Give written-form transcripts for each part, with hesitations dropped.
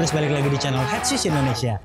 Bowlers, balik lagi di channel Headsus Indonesia.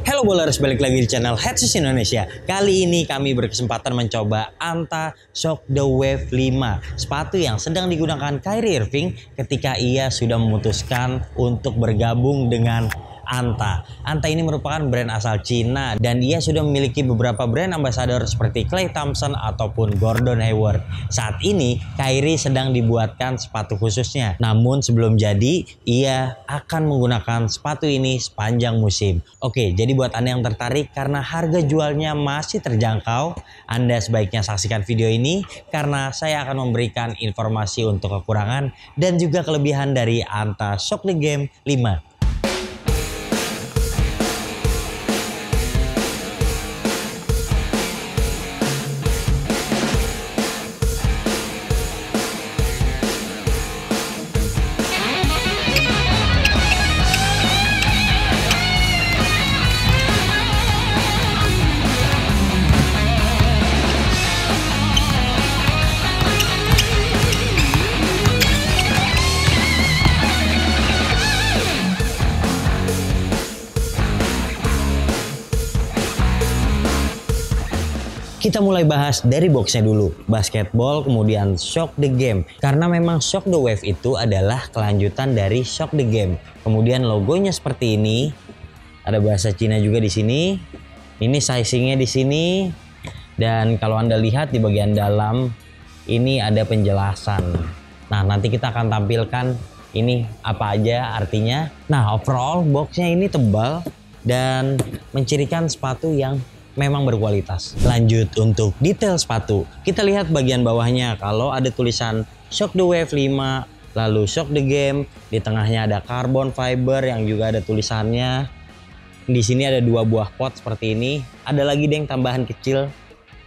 Halo Bowlers, balik lagi di channel Headsus Indonesia. Kali ini kami berkesempatan mencoba Anta Shock the Wave 5, sepatu yang sedang digunakan Kyrie Irving ketika ia sudah memutuskan untuk bergabung dengan Anta. Anta ini merupakan brand asal Cina dan ia sudah memiliki beberapa brand ambassador seperti Klay Thompson ataupun Gordon Hayward. Saat ini Kyrie sedang dibuatkan sepatu khususnya. Namun sebelum jadi, ia akan menggunakan sepatu ini sepanjang musim. Oke, jadi buat Anda yang tertarik karena harga jualnya masih terjangkau, Anda sebaiknya saksikan video ini karena saya akan memberikan informasi untuk kekurangan dan juga kelebihan dari Anta Shock the Game 5. Kita mulai bahas dari boxnya dulu, basketball kemudian Shock the Game. Karena memang Shock the Wave itu adalah kelanjutan dari Shock the Game. Kemudian logonya seperti ini, ada bahasa Cina juga di sini. Ini sizingnya di sini, dan kalau Anda lihat di bagian dalam ini ada penjelasan. Nah, nanti kita akan tampilkan ini apa aja artinya. Nah, overall boxnya ini tebal dan mencirikan sepatu yang memang berkualitas. Lanjut untuk detail sepatu. Kita lihat bagian bawahnya, kalau ada tulisan Shock the Wave 5, lalu Shock the Game, di tengahnya ada carbon fiber yang juga ada tulisannya. Di sini ada dua buah pot seperti ini. Ada lagi yang tambahan kecil.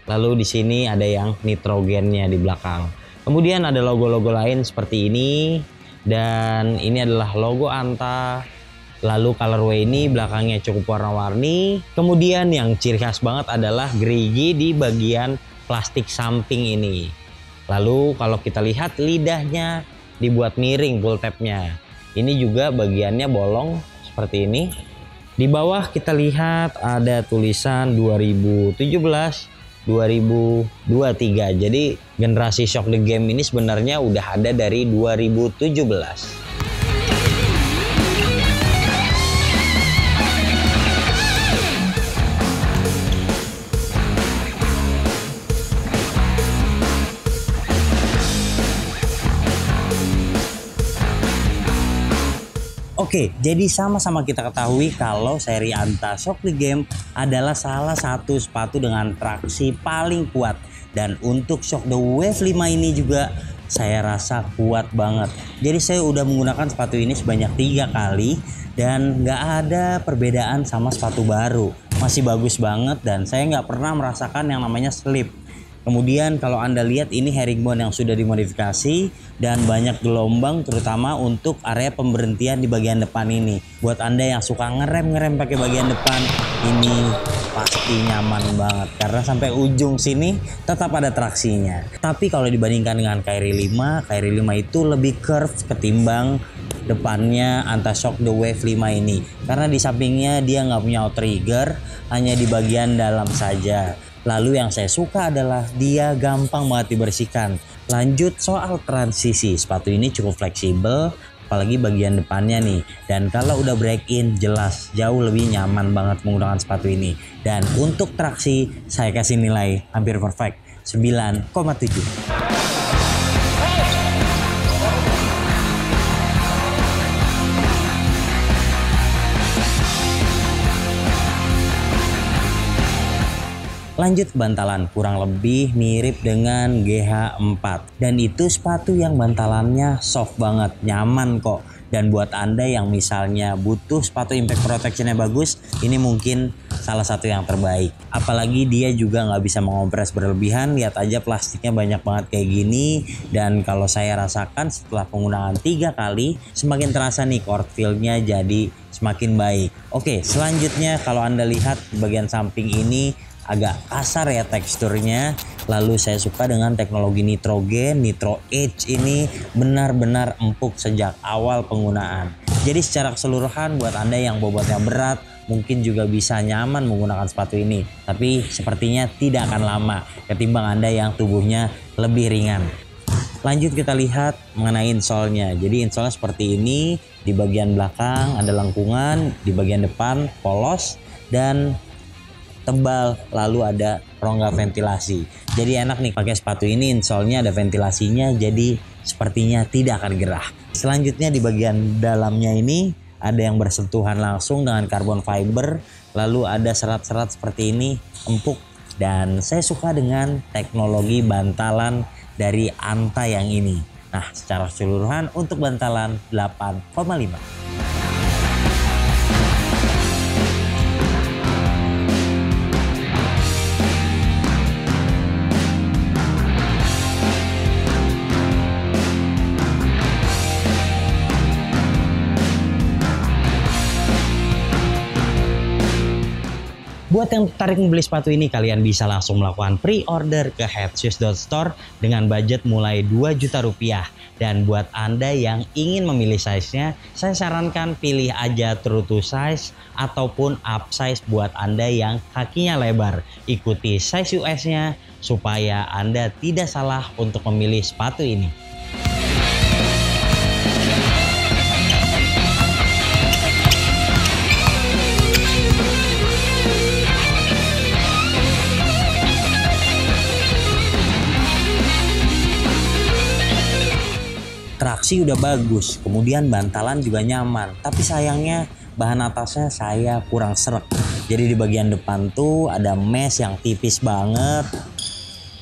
Lalu di sini ada yang nitrogennya di belakang. Kemudian ada logo-logo lain seperti ini, dan ini adalah logo Anta. Lalu colorway ini belakangnya cukup warna-warni. Kemudian yang ciri khas banget adalah gerigi di bagian plastik samping ini. Lalu kalau kita lihat lidahnya dibuat miring pull tabnya. Ini juga bagiannya bolong seperti ini. Di bawah kita lihat ada tulisan 2017-2023. Jadi generasi Shock the Game ini sebenarnya udah ada dari 2017. Oke, jadi sama-sama kita ketahui kalau seri Anta Shock the Game adalah salah satu sepatu dengan traksi paling kuat. Dan untuk Shock the Wave 5 ini juga saya rasa kuat banget. Jadi saya udah menggunakan sepatu ini sebanyak 3 kali dan nggak ada perbedaan sama sepatu baru. Masih bagus banget dan saya nggak pernah merasakan yang namanya slip. Kemudian kalau Anda lihat ini herringbone yang sudah dimodifikasi dan banyak gelombang terutama untuk area pemberhentian di bagian depan ini. Buat Anda yang suka ngerem pakai bagian depan, ini pasti nyaman banget karena sampai ujung sini tetap ada traksinya. Tapi kalau dibandingkan dengan Kyrie 5, Kyrie 5 itu lebih curve ketimbang depannya Anta Shock the Wave 5 ini. Karena di sampingnya dia nggak punya outrigger, hanya di bagian dalam saja. Lalu yang saya suka adalah dia gampang banget dibersihkan. Lanjut soal transisi, sepatu ini cukup fleksibel, apalagi bagian depannya nih. Dan kalau udah break in jelas jauh lebih nyaman banget menggunakan sepatu ini. Dan untuk traksi saya kasih nilai hampir perfect, 9,7. Lanjut bantalan, kurang lebih mirip dengan GH4 dan itu sepatu yang bantalannya soft banget, nyaman kok. Dan buat Anda yang misalnya butuh sepatu impact protectionnya bagus, ini mungkin salah satu yang terbaik. Apalagi dia juga nggak bisa mengompres berlebihan. Lihat aja plastiknya banyak banget kayak gini. Dan kalau saya rasakan setelah penggunaan 3 kali, semakin terasa nih cord feel-nya jadi semakin baik. Oke, selanjutnya kalau Anda lihat di bagian samping ini agak kasar ya teksturnya. Lalu saya suka dengan teknologi nitrogen, Nitro Edge ini benar-benar empuk sejak awal penggunaan. Jadi secara keseluruhan buat Anda yang bobotnya berat, mungkin juga bisa nyaman menggunakan sepatu ini. Tapi sepertinya tidak akan lama ketimbang Anda yang tubuhnya lebih ringan. Lanjut kita lihat mengenai insole-nya. Jadi insole seperti ini, di bagian belakang ada lengkungan, di bagian depan polos dan tebal, lalu ada rongga ventilasi. Jadi enak nih pakai sepatu ini, insole-nya ada ventilasinya, jadi sepertinya tidak akan gerah. Selanjutnya di bagian dalamnya ini ada yang bersentuhan langsung dengan carbon fiber, lalu ada serat-serat seperti ini, empuk. Dan saya suka dengan teknologi bantalan dari Anta yang ini. Nah, secara keseluruhan untuk bantalan 8,5. Buat yang tertarik membeli sepatu ini, kalian bisa langsung melakukan pre-order ke headshoes.store dengan budget mulai 2 juta rupiah. Dan buat Anda yang ingin memilih size-nya, saya sarankan pilih aja true to size ataupun up size buat Anda yang kakinya lebar. Ikuti size US-nya supaya Anda tidak salah untuk memilih sepatu ini. Traksi udah bagus, kemudian bantalan juga nyaman, tapi sayangnya bahan atasnya saya kurang srek. Jadi di bagian depan tuh ada mesh yang tipis banget,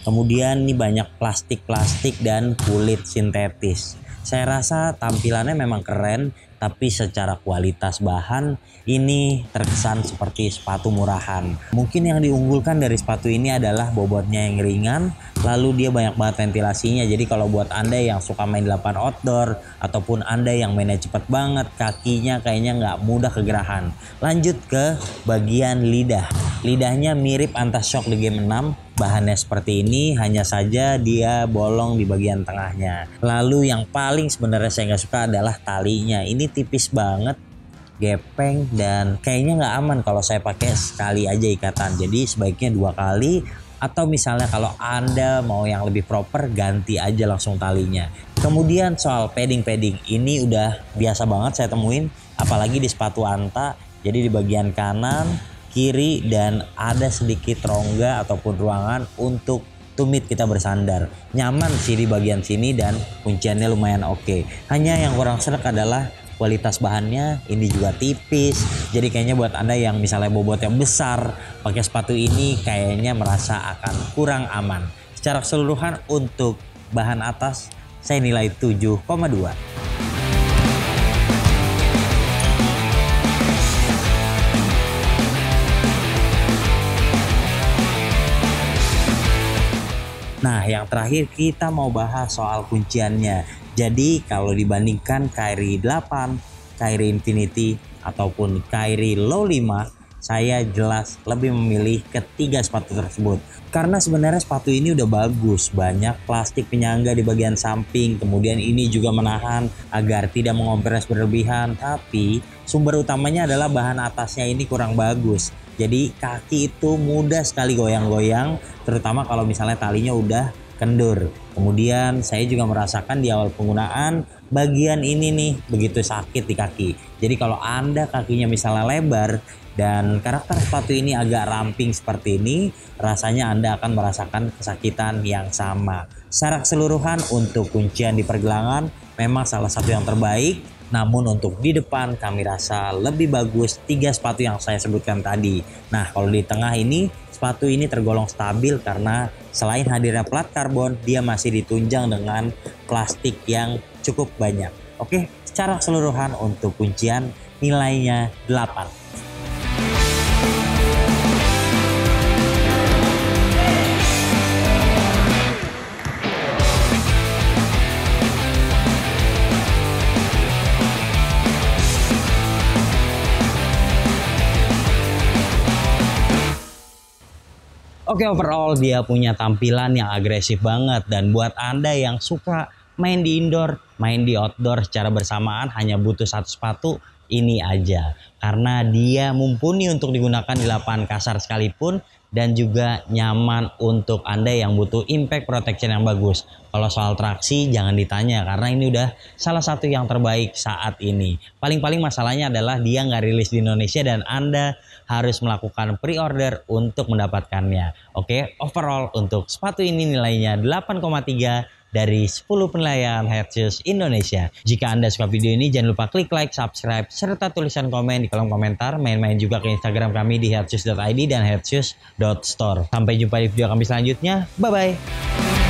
kemudian ini banyak plastik-plastik dan kulit sintetis. Saya rasa tampilannya memang keren, tapi secara kualitas bahan ini terkesan seperti sepatu murahan. Mungkin yang diunggulkan dari sepatu ini adalah bobotnya yang ringan, lalu dia banyak banget ventilasinya. Jadi kalau buat Anda yang suka main 8 outdoor ataupun Anda yang mainnya cepet banget, kakinya kayaknya nggak mudah kegerahan. Lanjut ke bagian lidah. Lidahnya mirip Anta Shock The Game 6. Bahannya seperti ini, hanya saja dia bolong di bagian tengahnya. Lalu yang paling sebenarnya saya nggak suka adalah talinya. Ini tipis banget, gepeng, dan kayaknya nggak aman kalau saya pakai sekali aja ikatan. Jadi sebaiknya 2 kali, atau misalnya kalau Anda mau yang lebih proper, ganti aja langsung talinya. Kemudian soal padding, ini udah biasa banget saya temuin, apalagi di sepatu Anta. Jadi di bagian kanan, kiri, dan ada sedikit rongga ataupun ruangan untuk tumit kita bersandar. Nyaman sih di bagian sini dan kunciannya lumayan oke. Hanya yang kurang srek adalah kualitas bahannya, ini juga tipis. Jadi kayaknya buat Anda yang misalnya bobotnya besar, pakai sepatu ini kayaknya merasa akan kurang aman. Secara keseluruhan untuk bahan atas saya nilai 7,2. Nah, yang terakhir kita mau bahas soal kunciannya. Jadi kalau dibandingkan Kyrie 8, Kyrie Infinity ataupun Kyrie Low 5, saya jelas lebih memilih ketiga sepatu tersebut. Karena sebenarnya sepatu ini udah bagus, banyak plastik penyangga di bagian samping, kemudian ini juga menahan agar tidak mengompres berlebihan, tapi sumber utamanya adalah bahan atasnya ini kurang bagus. Jadi kaki itu mudah sekali goyang-goyang, terutama kalau misalnya talinya udah kendur. Kemudian saya juga merasakan di awal penggunaan bagian ini nih begitu sakit di kaki. Jadi kalau Anda kakinya misalnya lebar dan karakter sepatu ini agak ramping seperti ini, rasanya Anda akan merasakan kesakitan yang sama. Secara keseluruhan untuk kuncian di pergelangan memang salah satu yang terbaik. Namun untuk di depan kami rasa lebih bagus 3 sepatu yang saya sebutkan tadi. Nah, kalau di tengah ini sepatu ini tergolong stabil karena selain hadirnya plat karbon, dia masih ditunjang dengan plastik yang cukup banyak. Oke, secara keseluruhan untuk kuncian nilainya 8. Oke, overall dia punya tampilan yang agresif banget, dan buat Anda yang suka main di indoor, main di outdoor secara bersamaan hanya butuh satu sepatu ini aja. Karena dia mumpuni untuk digunakan di lapangan kasar sekalipun, dan juga nyaman untuk Anda yang butuh impact protection yang bagus. Kalau soal traksi jangan ditanya, karena ini udah salah satu yang terbaik saat ini. Paling-paling masalahnya adalah dia nggak rilis di Indonesia dan Anda harus melakukan pre-order untuk mendapatkannya. Oke, overall untuk sepatu ini nilainya 8,3 dari 10 penilaian Headshoes Indonesia. Jika Anda suka video ini, jangan lupa klik like, subscribe, serta tulisan komen di kolom komentar. Main-main juga ke Instagram kami di headshoes.id dan headshoes.store. Sampai jumpa di video kami selanjutnya. Bye-bye.